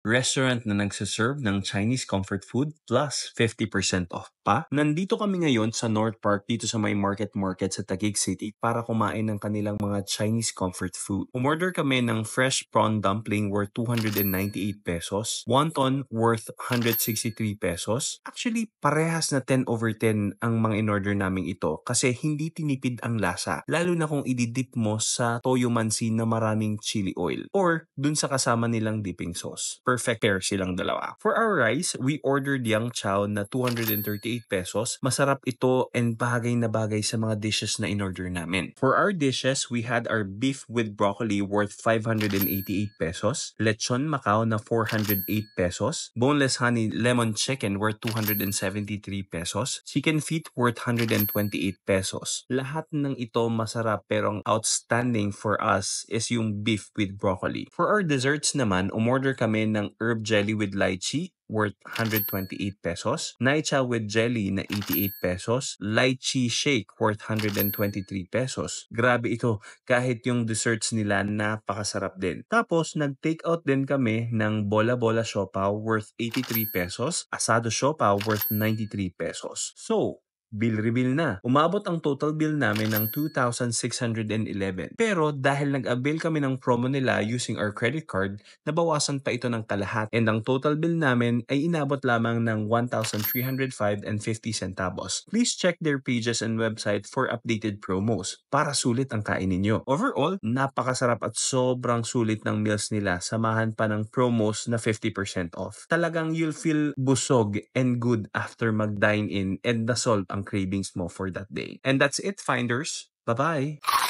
Restaurant na nagsaserve ng Chinese comfort food plus 50% off pa. Nandito kami ngayon sa North Park dito sa may Market sa Taguig City para kumain ng kanilang mga Chinese comfort food. Umorder kami ng fresh prawn dumpling worth 298 pesos, wonton worth 163 pesos. Actually, parehas na 10 over 10 ang mga in-order naming ito kasi hindi tinipid ang lasa. Lalo na kung ididip mo sa toyo mansi na maraming chili oil or dun sa kasama nilang dipping sauce. Perfect pair silang dalawa. For our rice, we ordered yang chow na 238 pesos. Masarap ito and bagay na bagay sa mga dishes na in-order namin. For our dishes, we had our beef with broccoli worth 588 pesos, lechon Macau na 408 pesos, boneless honey lemon chicken worth 273 pesos, chicken feet worth 128 pesos. Lahat ng ito masarap pero ang outstanding for us is yung beef with broccoli. For our desserts naman, umorder kami ng herb jelly with lychee worth 128 pesos, naicha with jelly na 88 pesos, lychee shake worth 123 pesos. Grabe ito, kahit yung desserts nila napakasarap din. Tapos nag-take out din kami ng bola-bola siopaw worth 83 pesos, asado siopaw worth 93 pesos. So, bill reveal na. Umabot ang total bill namin ng 2,611. Pero dahil nag-avail kami ng promo nila using our credit card, nabawasan pa ito ng kalahat and ang total bill namin ay inabot lamang ng 1,305.50 centavos. Please check their pages and website for updated promos para sulit ang kain ninyo. Overall, napakasarap at sobrang sulit ng meals nila. Samahan pa ng promos na 50% off. Talagang you'll feel busog and good after mag-dine in and na-solve ang cravings mo for that day. And that's it, Finders. Bye-bye!